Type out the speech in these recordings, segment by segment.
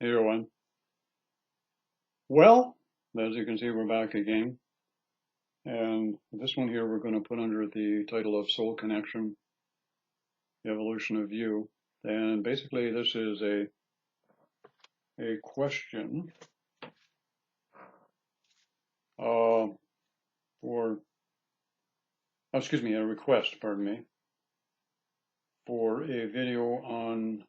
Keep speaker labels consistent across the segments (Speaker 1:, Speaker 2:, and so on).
Speaker 1: Hey everyone. Well, as you can see, we're back again. And this one here, we're going to put under the title of Soul Connection, Evolution of You. And basically, this is a question a request, pardon me, for a video on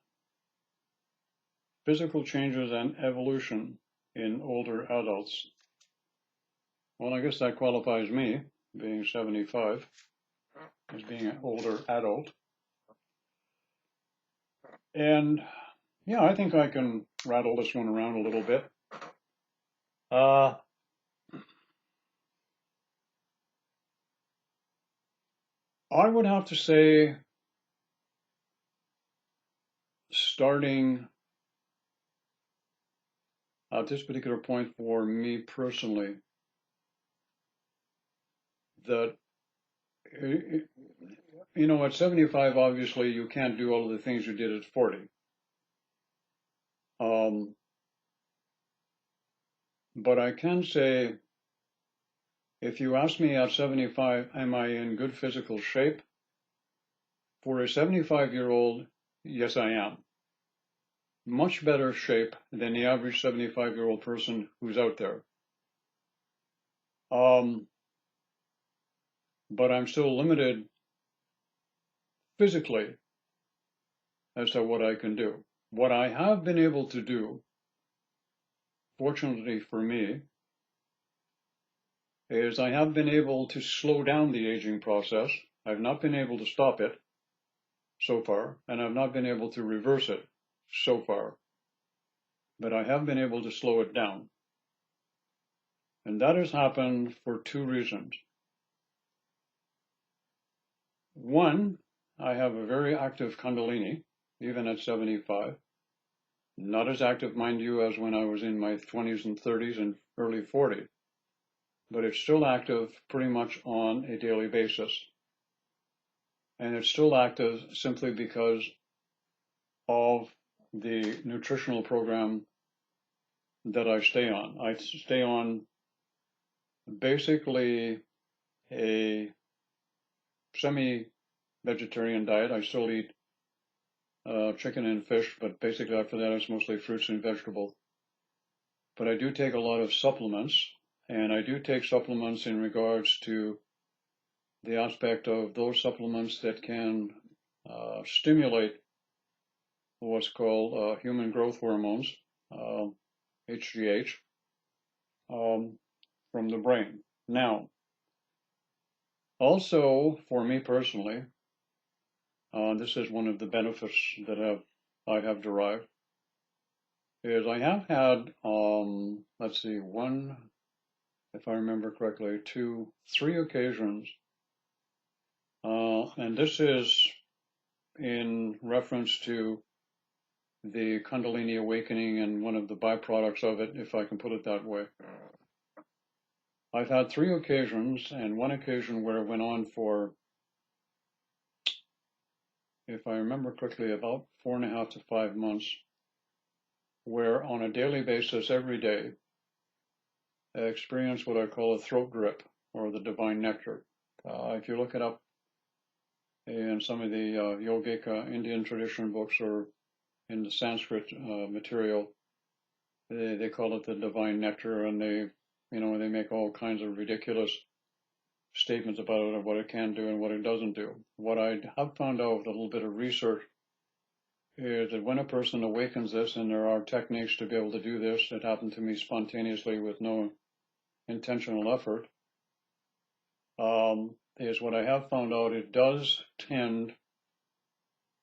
Speaker 1: physical changes and evolution in older adults. Well, I guess that qualifies me, being 75, as being an older adult. And yeah, I think I can rattle this one around a little bit. I would have to say, starting at this particular point for me personally, that, at 75, obviously, you can't do all of the things you did at 40. But I can say, if you ask me at 75, am I in good physical shape? For a 75-year-old, yes, I am. Much better shape than the average 75-year-old person who's out there. But I'm still limited physically as to what I can do. What I have been able to do, fortunately for me, is I have been able to slow down the aging process. I've not been able to stop it so far, and I've not been able to reverse it so far. But I have been able to slow it down. And that has happened for two reasons. One, I have a very active Kundalini, even at 75. Not as active, mind you, as when I was in my 20s and 30s and early 40s, but it's still active pretty much on a daily basis. And it's still active simply because of the nutritional program that I stay on. I stay on basically a semi-vegetarian diet. I still eat chicken and fish, but basically after that it's mostly fruits and vegetables. But I do take a lot of supplements, and I do take supplements in regards to the aspect of those supplements that can stimulate what's called human growth hormones, HGH, from the brain. Now, also for me personally, this is one of the benefits that I have derived, is I have had, let's see, one, if I remember correctly, two, three occasions, and this is in reference to the Kundalini awakening and one of the byproducts of it, if I can put it that way. I've had three occasions, and one occasion where it went on for, if I remember correctly, about 4.5 to 5 months, where on a daily basis, every day, I experienced what I call a throat drip, or the divine nectar. If you look it up in some of the yogic Indian tradition books or in the Sanskrit material, they call it the divine nectar, and they make all kinds of ridiculous statements about it, of what it can do and what it doesn't do. What I have found out with a little bit of research is that when a person awakens this, and there are techniques to be able to do this, it happened to me spontaneously with no intentional effort, is what I have found out, it does tend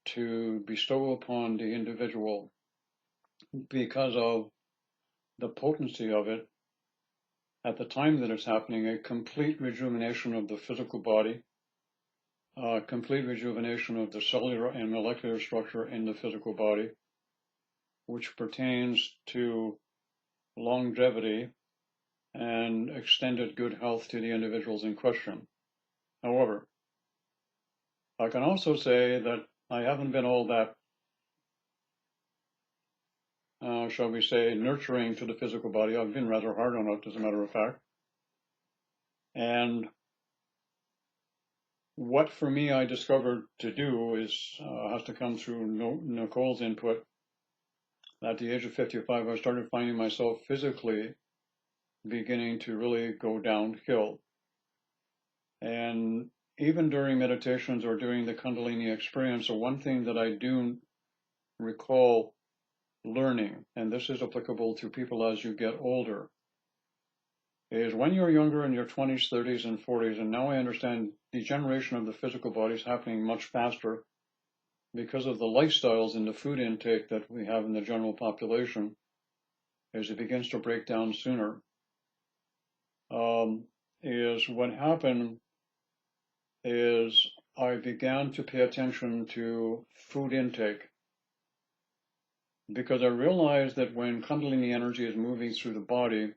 Speaker 1: to bestow upon the individual, because of the potency of it, at the time that it's happening, a complete rejuvenation of the physical body, complete rejuvenation of the cellular and molecular structure in the physical body, which pertains to longevity and extended good health to the individuals in question. However, I can also say that I haven't been all that shall we say, nurturing to the physical body. I've been rather hard on it, as a matter of fact. And what for me I discovered to do is, has to come through Nicole's input. At the age of 55, I started finding myself physically beginning to really go downhill. And even during meditations or during the Kundalini Experience, the one thing that I do recall learning, and this is applicable to people as you get older, is when you're younger in your 20s, 30s, and 40s, and now I understand degeneration of the physical body is happening much faster because of the lifestyles and the food intake that we have in the general population, as it begins to break down sooner, is what happened is I began to pay attention to food intake, because I realized that when Kundalini energy is moving through the body,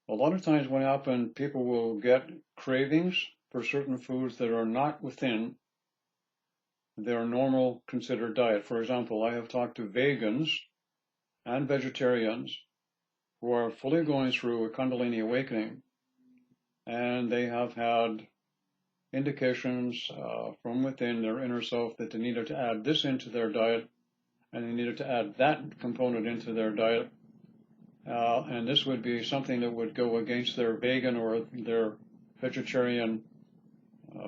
Speaker 1: a lot of times what happens, people will get cravings for certain foods that are not within their normal considered diet. For example, I have talked to vegans and vegetarians who are fully going through a Kundalini awakening, and they have had indications from within their inner self that they needed to add this into their diet, and they needed to add that component into their diet. And this would be something that would go against their vegan or their vegetarian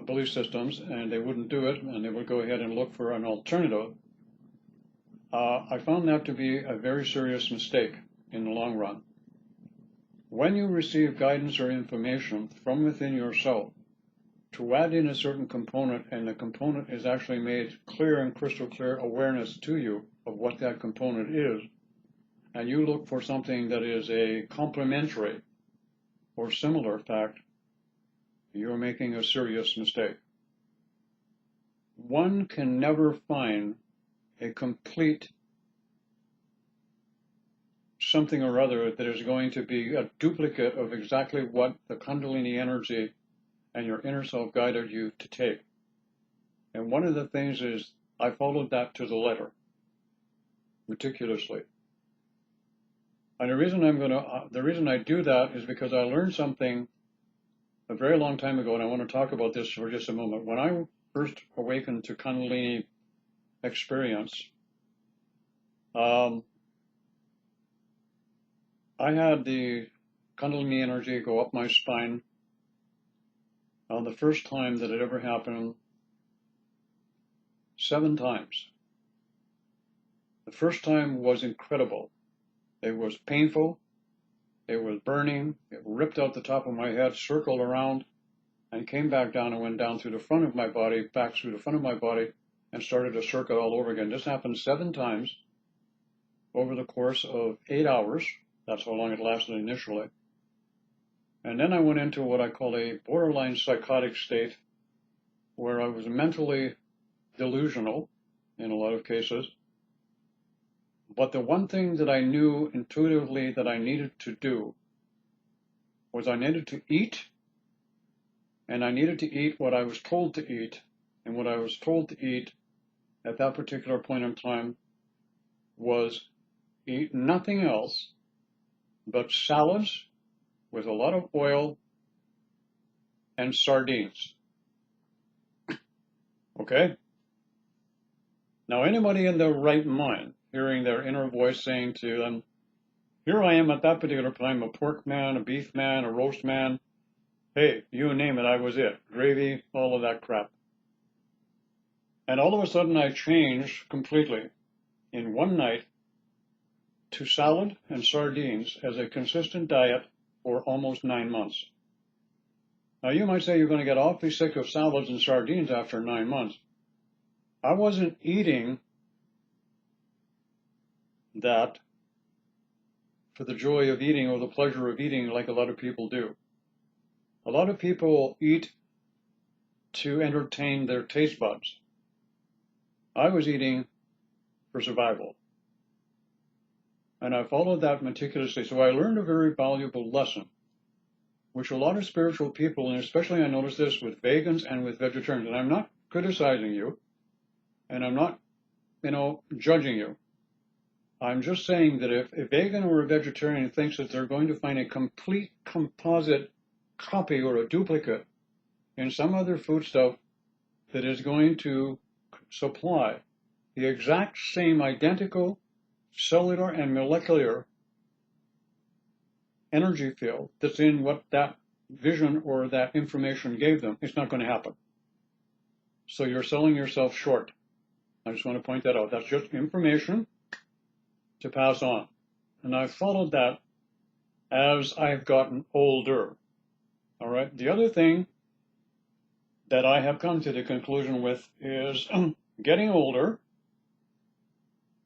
Speaker 1: belief systems, and they wouldn't do it, and they would go ahead and look for an alternative. I found that to be a very serious mistake in the long run. When you receive guidance or information from within yourself to add in a certain component, and the component is actually made clear and crystal clear awareness to you of what that component is, and you look for something that is a complementary or similar fact, you're making a serious mistake. One can never find a complete something or other that is going to be a duplicate of exactly what the Kundalini energy and your inner self guided you to take. And one of the things is I followed that to the letter, meticulously. And the reason I do that is because I learned something a very long time ago, and I want to talk about this for just a moment. When I first awakened to Kundalini Experience, I had the Kundalini energy go up my spine. The first time that it ever happened, 7 times. The first time was incredible. It was painful, it was burning, it ripped out the top of my head, circled around, and came back down and went down through the front of my body, back through the front of my body, and started a circuit all over again. This happened 7 times over the course of 8 hours. That's how long it lasted initially. And then I went into what I call a borderline psychotic state, where I was mentally delusional in a lot of cases. But the one thing that I knew intuitively that I needed to do was I needed to eat, and I needed to eat what I was told to eat. And what I was told to eat at that particular point in time was eat nothing else but salads with a lot of oil and sardines. Okay? Now, anybody in their right mind, hearing their inner voice saying to them, here I am at that particular time, a pork man, a beef man, a roast man, hey, you name it, I was it. Gravy, all of that crap. And all of a sudden I changed completely in one night to salad and sardines as a consistent diet for almost 9 months. Now you might say you're going to get awfully sick of salads and sardines after 9 months. I wasn't eating that for the joy of eating or the pleasure of eating like a lot of people do. A lot of people eat to entertain their taste buds. I was eating for survival. And I followed that meticulously. So I learned a very valuable lesson, which a lot of spiritual people, and especially I noticed this with vegans and with vegetarians, and I'm not criticizing you, and I'm not, judging you. I'm just saying that if a vegan or a vegetarian thinks that they're going to find a complete composite copy or a duplicate in some other foodstuff that is going to supply the exact same identical cellular and molecular energy field that's in what that vision or that information gave them, it's not going to happen. So you're selling yourself short. I just want to point that out. That's just information to pass on. And I've followed that as I've gotten older. All right. The other thing that I have come to the conclusion with is getting older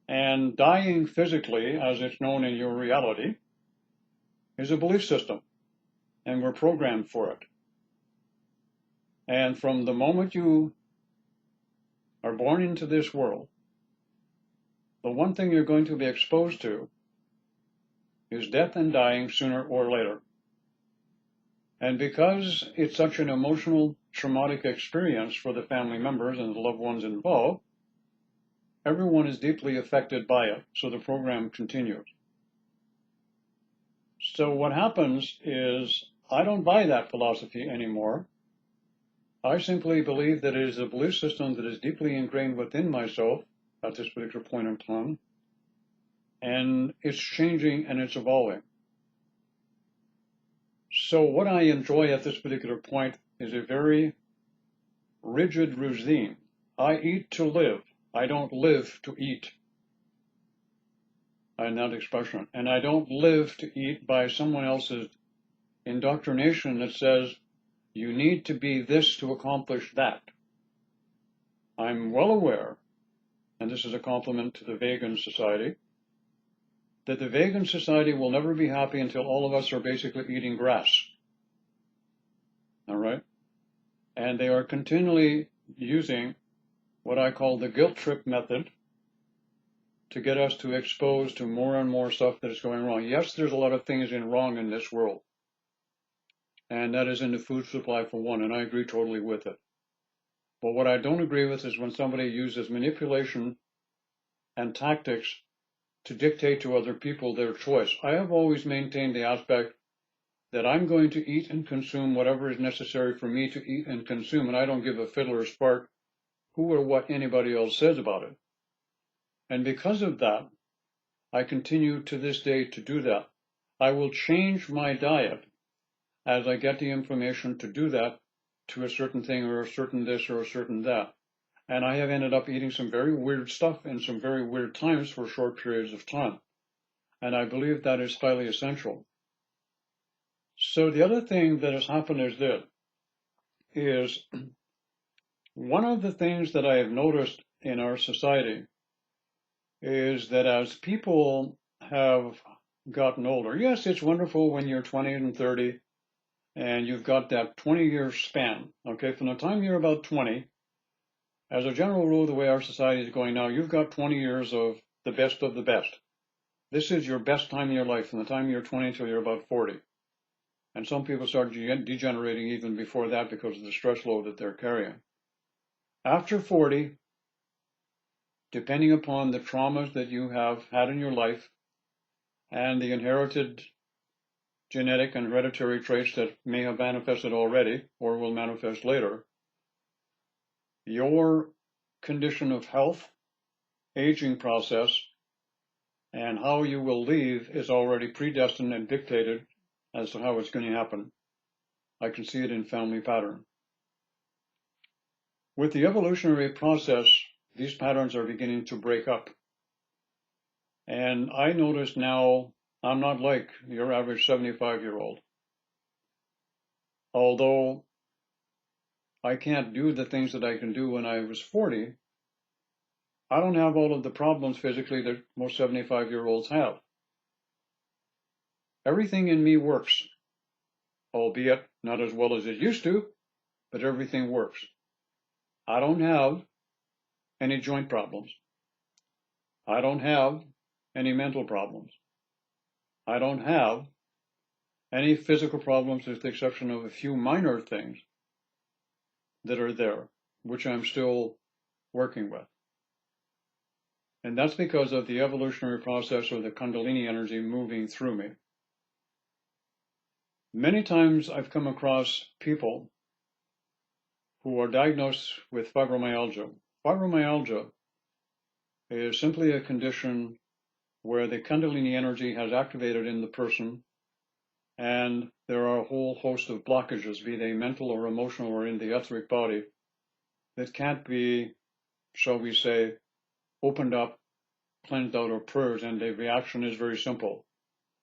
Speaker 1: and dying physically, as it's known in your reality, is a belief system, and we're programmed for it. And from the moment you are born into this world, the one thing you're going to be exposed to is death and dying sooner or later. And because it's such an emotional, traumatic experience for the family members and the loved ones involved, everyone is deeply affected by it, so the program continues. So what happens is I don't buy that philosophy anymore. I simply believe that it is a belief system that is deeply ingrained within myself at this particular point in time, and it's changing and it's evolving. So what I enjoy at this particular point is a very rigid routine. I eat to live. I don't live to eat. In that expression. And I don't live to eat by someone else's indoctrination that says you need to be this to accomplish that. I'm well aware, and this is a compliment to the vegan society, that the vegan society will never be happy until all of us are basically eating grass. All right? And they are continually using what I call the guilt trip method to get us to expose to more and more stuff that is going wrong. Yes, there's a lot of things wrong in this world. And that is in the food supply for one, and I agree totally with it. But what I don't agree with is when somebody uses manipulation and tactics to dictate to other people their choice. I have always maintained the aspect that I'm going to eat and consume whatever is necessary for me to eat and consume, and I don't give a fiddler's spark who or what anybody else says about it. And because of that, I continue to this day to do that. I will change my diet as I get the information to do that to a certain thing or a certain this or a certain that. And I have ended up eating some very weird stuff in some very weird times for short periods of time. And I believe that is highly essential. So the other thing that has happened is this, is one of the things that I have noticed in our society is that as people have gotten older, yes, it's wonderful when you're 20 and 30 and you've got that 20-year span, okay? From the time you're about 20, as a general rule, the way our society is going now, you've got 20 years of the best of the best. This is your best time in your life from the time you're 20 until you're about 40. And some people start degenerating even before that because of the stress load that they're carrying. After 40, depending upon the traumas that you have had in your life and the inherited genetic and hereditary traits that may have manifested already or will manifest later, your condition of health, aging process, and how you will leave is already predestined and dictated as to how it's going to happen. I can see it in family pattern. With the evolutionary process, these patterns are beginning to break up. And I notice now I'm not like your average 75-year-old. Although I can't do the things that I can do when I was 40, I don't have all of the problems physically that most 75-year-olds have. Everything in me works, albeit not as well as it used to, but everything works. I don't have any joint problems. I don't have any mental problems. I don't have any physical problems with the exception of a few minor things that are there, which I'm still working with. And that's because of the evolutionary process or the Kundalini energy moving through me. Many times I've come across people who are diagnosed with fibromyalgia. Fibromyalgia is simply a condition where the Kundalini energy has activated in the person, and there are a whole host of blockages, be they mental or emotional or in the etheric body, that can't be, shall we say, opened up, cleansed out, or purged, and the reaction is very simple.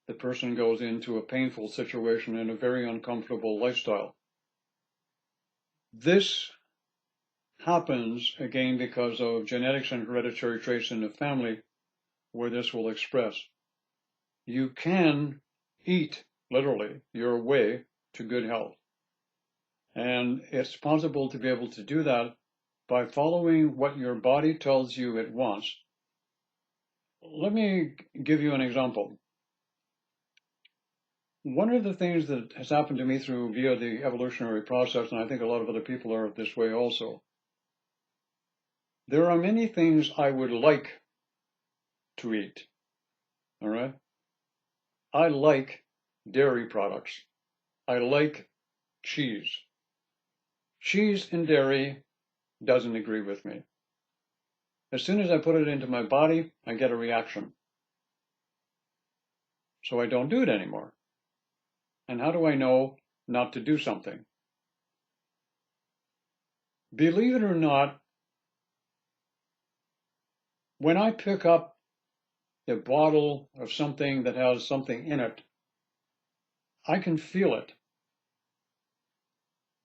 Speaker 1: The person goes into a painful situation and a very uncomfortable lifestyle. This happens, again, because of genetics and hereditary traits in the family where this will express. You can eat, literally, your way to good health. And it's possible to be able to do that by following what your body tells you it wants. Let me give you an example. One of the things that has happened to me via the evolutionary process, and I think a lot of other people are this way also, there are many things I would like to eat, all right? I like dairy products. I like cheese. Cheese and dairy doesn't agree with me. As soon as I put it into my body, I get a reaction. So I don't do it anymore. And how do I know not to do something? Believe it or not, when I pick up a bottle of something that has something in it, I can feel it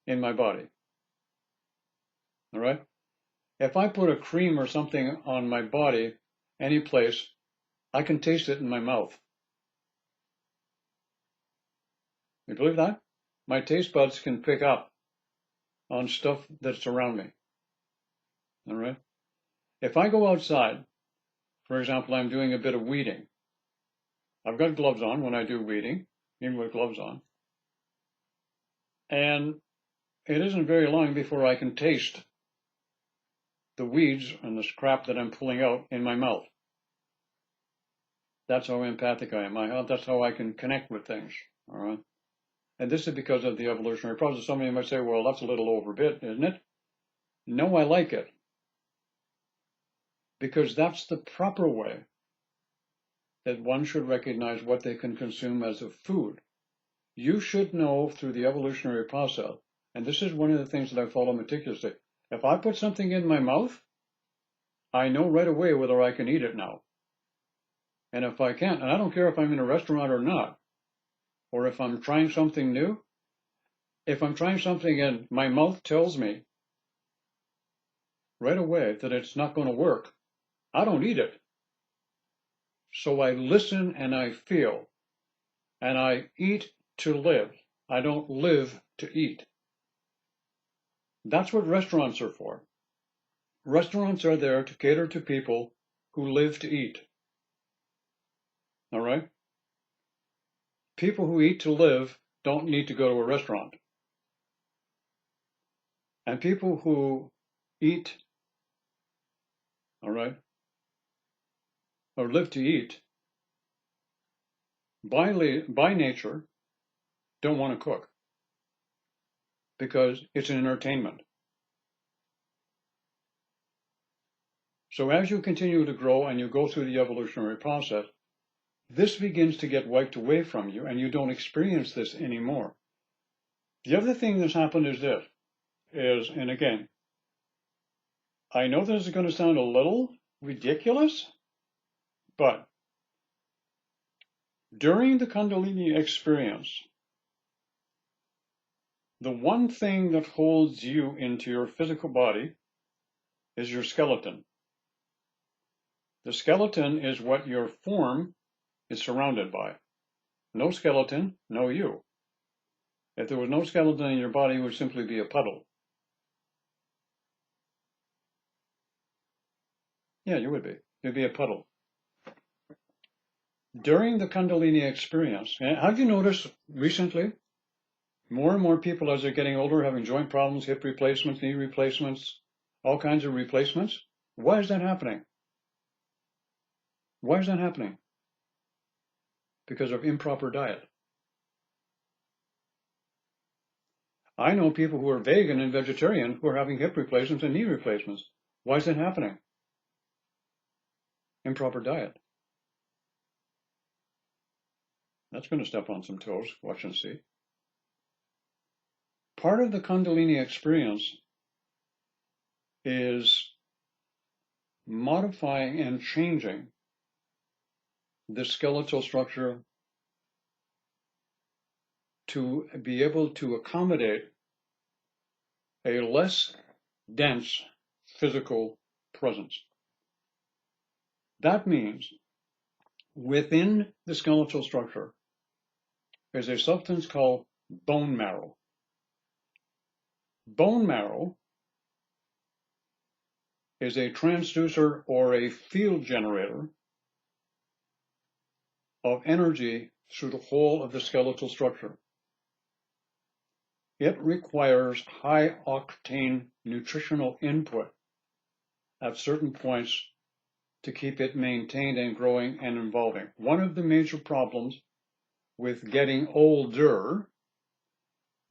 Speaker 1: in my body. All right? If I put a cream or something on my body, any place, I can taste it in my mouth. You believe that? My taste buds can pick up on stuff that's around me. All right? If I go outside, for example, I'm doing a bit of weeding. I've got gloves on when I do weeding, even with gloves on. And it isn't very long before I can taste the weeds and the scrap that I'm pulling out in my mouth. That's how empathic I am. That's how I can connect with things. All right? And this is because of the evolutionary process. Somebody might say, well, that's a little overbit, isn't it? No, I like it. Because that's the proper way that one should recognize what they can consume as a food. You should know through the evolutionary process, and this is one of the things that I follow meticulously. If I put something in my mouth, I know right away whether I can eat it now. And if I can't, and I don't care if I'm in a restaurant or not, or if I'm trying something new, if I'm trying something and my mouth tells me right away that it's not going to work, I don't eat it. So I listen and I feel, and I eat to live. I don't live to eat. That's what restaurants are for. Restaurants are there to cater to people who live to eat. All right? People who eat to live don't need to go to a restaurant. And people who eat, all right, or live to eat, by nature, don't want to cook because it's an entertainment. So as you continue to grow and you go through the evolutionary process, this begins to get wiped away from you and you don't experience this anymore. The other thing that's happened is this, and again, I know this is going to sound a little ridiculous, but during the Kundalini experience, the one thing that holds you into your physical body is your skeleton. The skeleton is what your form is surrounded by. No skeleton, no you. If there was no skeleton in your body, it would simply be a puddle. Yeah, you would be. You'd be a puddle. During the Kundalini experience, have you noticed recently, more and more people as they're getting older having joint problems, hip replacements, knee replacements, all kinds of replacements? Why is that happening? Why is that happening? Because of improper diet. I know people who are vegan and vegetarian who are having hip replacements and knee replacements. Why is that happening? Improper diet. That's going to step on some toes. Watch and see. Part of the Kundalini experience is modifying and changing the skeletal structure to be able to accommodate a less dense physical presence. That means within the skeletal structure is a substance called bone marrow. Bone marrow is a transducer or a field generator of energy through the whole of the skeletal structure. It requires high octane nutritional input at certain points to keep it maintained and growing and evolving. One of the major problems with getting older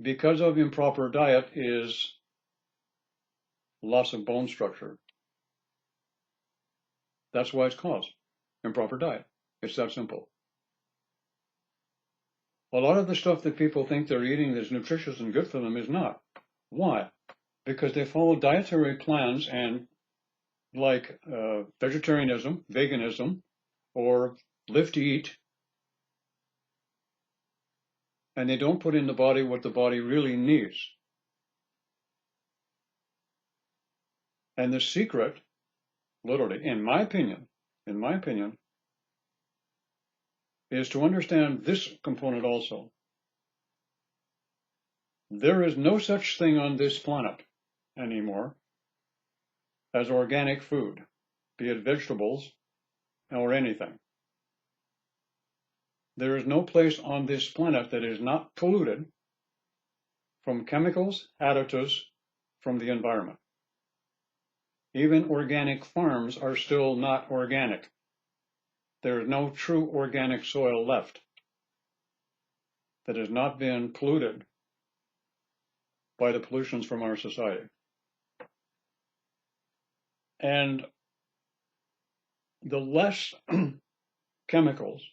Speaker 1: because of improper diet is loss of bone structure. That's why it's caused improper diet. It's that simple. A lot of the stuff that people think they're eating that's nutritious and good for them is not. Why? Because they follow dietary plans and like vegetarianism, veganism, or live to eat, and they don't put in the body what the body really needs. And the secret, literally, in my opinion, is to understand this component also. There is no such thing on this planet anymore as organic food, be it vegetables or anything. There is no place on this planet that is not polluted from chemicals, additives from the environment. Even organic farms are still not organic. There is no true organic soil left that has not been polluted by the pollutions from our society. And the less chemicals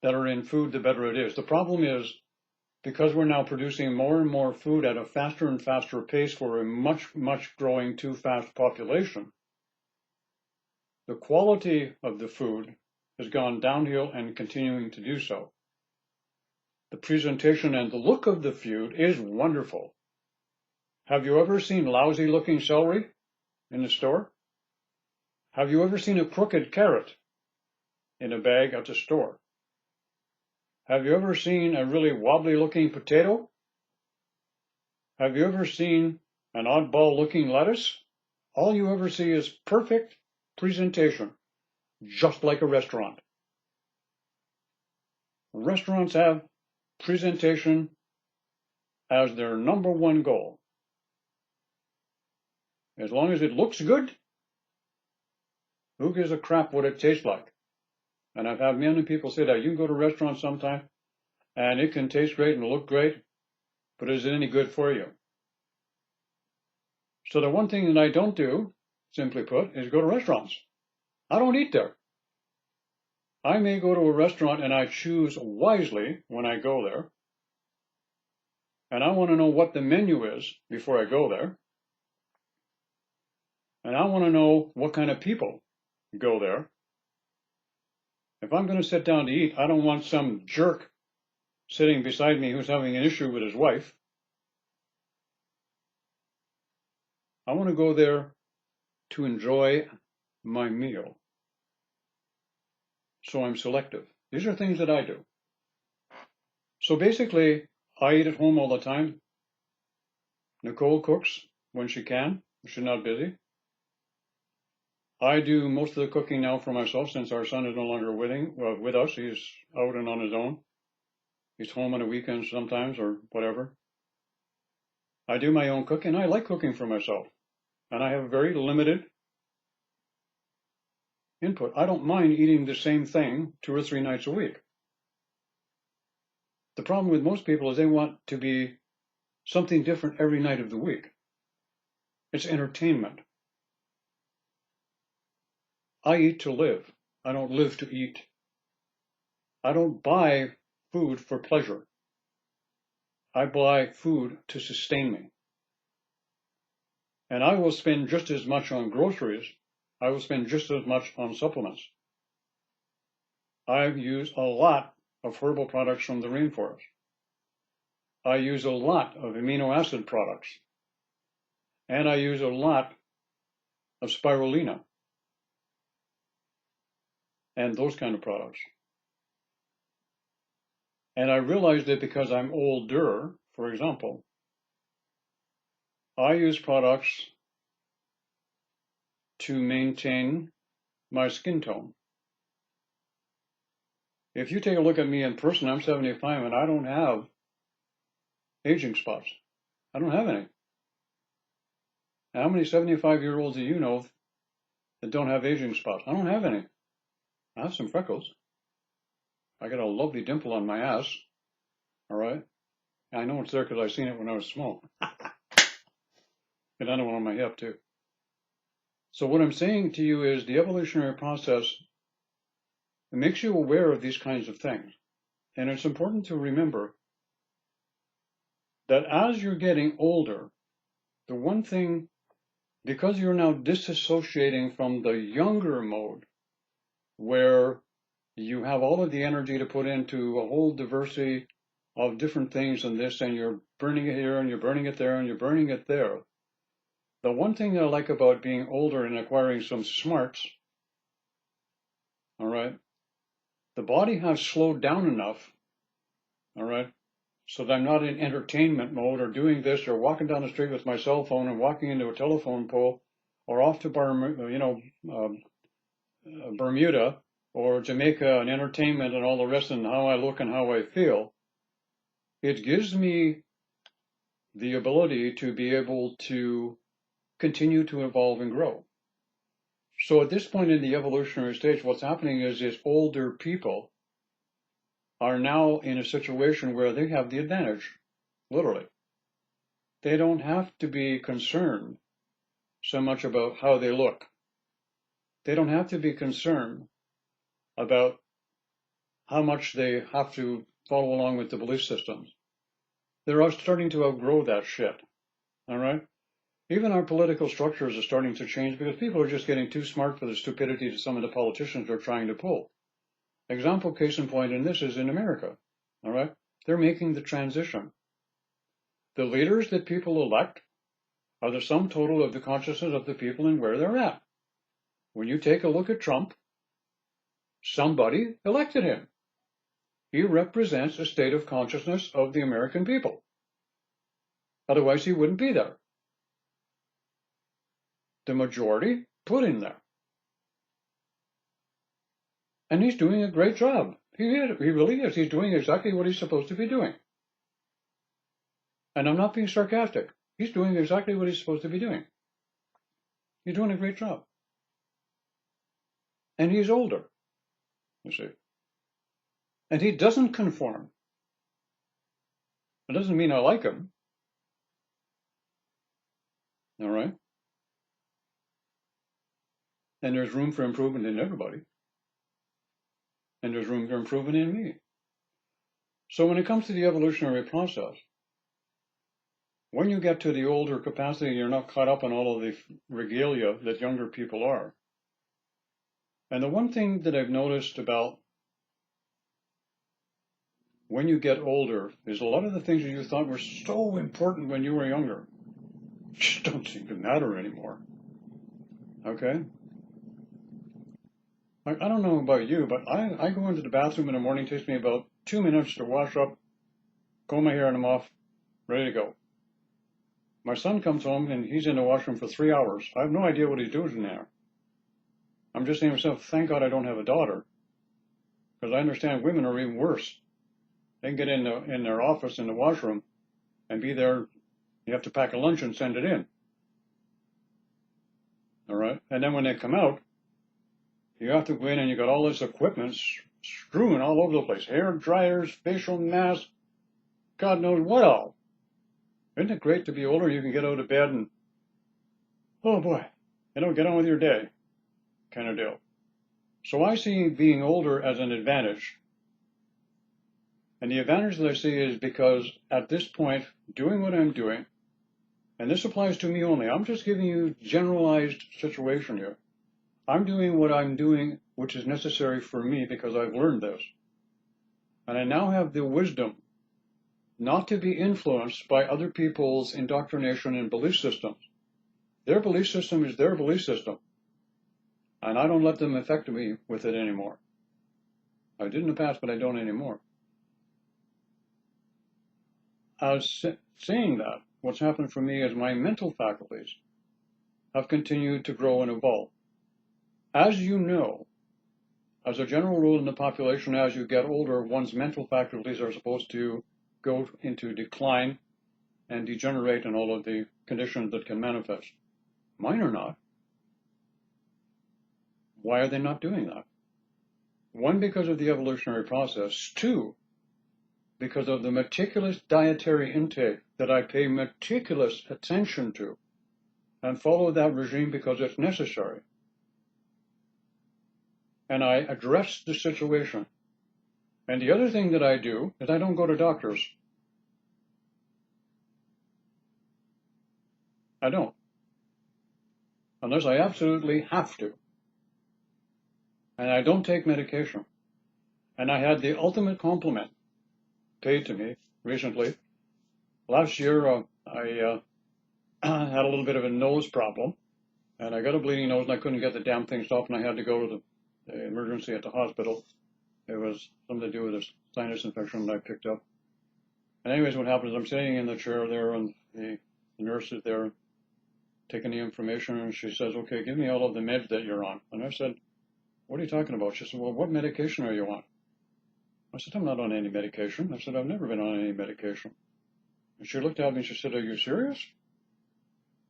Speaker 1: that are in food, the better it is. The problem is, because we're now producing more and more food at a faster and faster pace for a much growing too fast population, the quality of the food has gone downhill and continuing to do so. The presentation and the look of the food is wonderful. Have you ever seen lousy looking celery in the store? Have you ever seen a crooked carrot in a bag at the store? Have you ever seen a really wobbly looking potato? Have you ever seen an oddball looking lettuce? All you ever see is perfect presentation, just like a restaurant. Restaurants have presentation as their number one goal. As long as it looks good, who gives a crap what it tastes like? And I've had many people say that you can go to restaurants sometime and it can taste great and look great, but is it any good for you? So the one thing that I don't do, simply put, is go to restaurants. I don't eat there. I may go to a restaurant and I choose wisely when I go there. And I want to know what the menu is before I go there. And I want to know what kind of people go there. If I'm going to sit down to eat, I don't want some jerk sitting beside me who's having an issue with his wife. I want to go there to enjoy my meal. So I'm selective. These are things that I do. So basically, I eat at home all the time. Nicole cooks when she can, if she's not busy. I do most of the cooking now for myself since our son is no longer with us. He's out and on his own. He's home on the weekends sometimes or whatever. I do my own cooking. I like cooking for myself. And I have very limited input. I don't mind eating the same thing 2 or 3 nights a week. The problem with most people is they want to be something different every night of the week. It's entertainment. I eat to live. I don't live to eat. I don't buy food for pleasure. I buy food to sustain me. And I will spend just as much on groceries. I will spend just as much on supplements. I use a lot of herbal products from the rainforest. I use a lot of amino acid products. And I use a lot of spirulina and those kind of products. And I realized that because I'm older, for example, I use products to maintain my skin tone. If you take a look at me in person, I'm 75 and I don't have aging spots. I don't have any. How many 75-year-olds do you know that don't have aging spots? I don't have any. I have some freckles. I got a lovely dimple on my ass. All right. I know it's there because I seen it when I was small. And I know one on my hip too. So what I'm saying to you is the evolutionary process makes you aware of these kinds of things. And it's important to remember that as you're getting older, the one thing, because you're now disassociating from the younger mode, where you have all of the energy to put into a whole diversity of different things and this, and you're burning it here, and you're burning it there, and you're burning it there. The one thing that I like about being older and acquiring some smarts, all right, the body has slowed down enough, all right, so that I'm not in entertainment mode or doing this or walking down the street with my cell phone and walking into a telephone pole or off to Bermuda or Jamaica and entertainment and all the rest and how I look and how I feel. It gives me the ability to be able to continue to evolve and grow. So at this point in the evolutionary stage, what's happening is older people are now in a situation where they have the advantage, literally. They don't have to be concerned so much about how they look. They don't have to be concerned about how much they have to follow along with the belief systems. They're starting to outgrow that shit, all right? Even our political structures are starting to change because people are just getting too smart for the stupidity that some of the politicians are trying to pull. Example, case in point in this is in America, all right? They're making the transition. The leaders that people elect are the sum total of the consciousness of the people and where they're at. When you take a look at Trump, somebody elected him. He represents a state of consciousness of the American people. Otherwise, he wouldn't be there. The majority put him there. And he's doing a great job. He really is. He's doing exactly what he's supposed to be doing. And I'm not being sarcastic. He's doing exactly what he's supposed to be doing. He's doing a great job. And he's older, you see. And he doesn't conform. It doesn't mean I like him. All right? And there's room for improvement in everybody. And there's room for improvement in me. So when it comes to the evolutionary process, when you get to the older capacity, you're not caught up on all of the regalia that younger people are. And the one thing that I've noticed about when you get older is a lot of the things that you thought were so important when you were younger just don't seem to matter anymore. Okay? I don't know about you, but I go into the bathroom in the morning. It takes me about 2 minutes to wash up, comb my hair, and I'm off, ready to go. My son comes home and he's in the washroom for 3 hours. I have no idea what he's doing in there. I'm just saying to myself, thank God I don't have a daughter, because I understand women are even worse. They can get in their office in the washroom and be there. You have to pack a lunch and send it in. All right? And then when they come out, You have to go in and you got all this equipment strewn all over the place. Hair dryers, facial masks, God knows what all. Isn't it great to be older? You can get out of bed and, oh boy, get on with your day kind of deal. So I see being older as an advantage. And the advantage that I see is because at this point, doing what I'm doing, and this applies to me only, I'm just giving you generalized situation here. I'm doing what I'm doing, which is necessary for me because I've learned this. And I now have the wisdom not to be influenced by other people's indoctrination and belief systems. Their belief system is their belief system. And I don't let them affect me with it anymore. I did in the past, but I don't anymore. Saying that, what's happened for me is my mental faculties have continued to grow and evolve. As you know, as a general rule in the population, as you get older, one's mental faculties are supposed to go into decline and degenerate in all of the conditions that can manifest. Mine are not. Why are they not doing that? One, because of the evolutionary process. Two, because of the meticulous dietary intake that I pay meticulous attention to and follow that regime because it's necessary. And I address the situation. And the other thing that I do is I don't go to doctors. I don't. Unless I absolutely have to. And I don't take medication. And I had the ultimate compliment paid to me recently. Last year, I had a little bit of a nose problem. And I got a bleeding nose and I couldn't get the damn thing stopped and I had to go to the emergency at the hospital. It was something to do with a sinus infection that I picked up. And anyways, what happened is I'm sitting in the chair there and the nurse is there taking the information and she says, okay, give me all of the meds that you're on. And I said, what are you talking about? She said, well, what medication are you on? I said, I'm not on any medication. I said, I've never been on any medication. And she looked at me and she said, are you serious?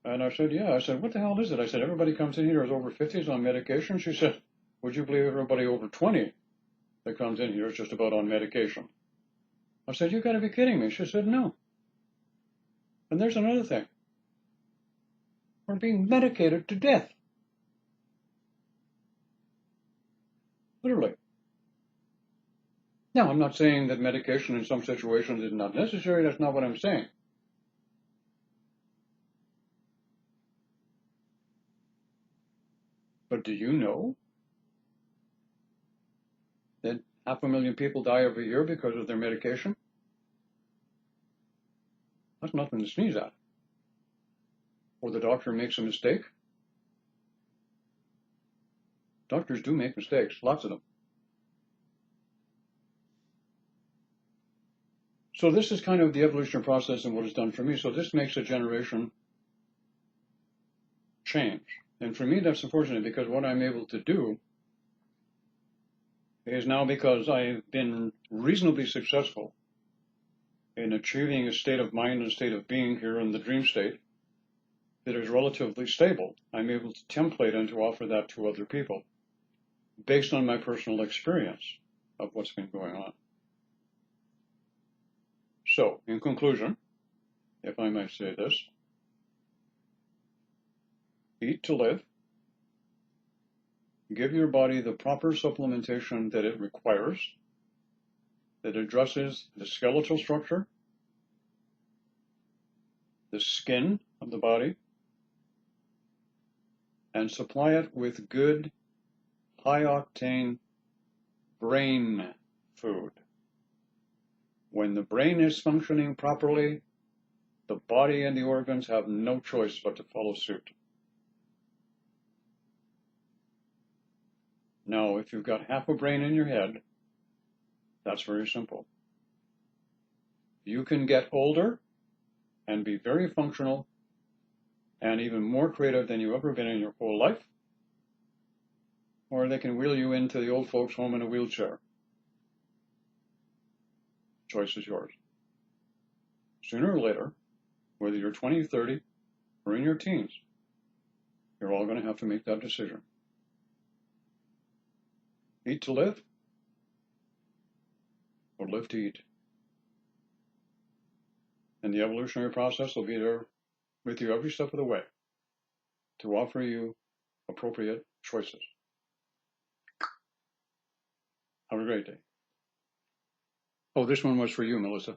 Speaker 1: And I said, yeah. I said, what the hell is it? I said, everybody comes in here is over 50s on medication. She said, would you believe everybody over 20 that comes in here is just about on medication? I said, you got to be kidding me. She said, no. And there's another thing. We're being medicated to death. Literally. Now, I'm not saying that medication in some situations is not necessary. That's not what I'm saying. But do you know that 500,000 people die every year because of their medication? That's nothing to sneeze at. Or the doctor makes a mistake. Doctors do make mistakes, lots of them. So this is kind of the evolutionary process and what it's done for me. So this makes a generation change. And for me, that's unfortunate because what I'm able to do is now because I've been reasonably successful in achieving a state of mind and state of being here in the dream state that is relatively stable. I'm able to template and to offer that to other people based on my personal experience of what's been going on. So, in conclusion, if I might say this, eat to live, give your body the proper supplementation that it requires, that addresses the skeletal structure, the skin of the body, and supply it with good, high-octane brain food. When the brain is functioning properly, the body and the organs have no choice but to follow suit. Now, if you've got half a brain in your head, that's very simple. You can get older and be very functional and even more creative than you've ever been in your whole life, or they can wheel you into the old folks' home in a wheelchair. Choice is yours. Sooner or later, whether you're 20, 30, or in your teens, you're all going to have to make that decision. Eat to live, or live to eat. And the evolutionary process will be there with you every step of the way to offer you appropriate choices. Have a great day. Oh, this one was for you, Melissa.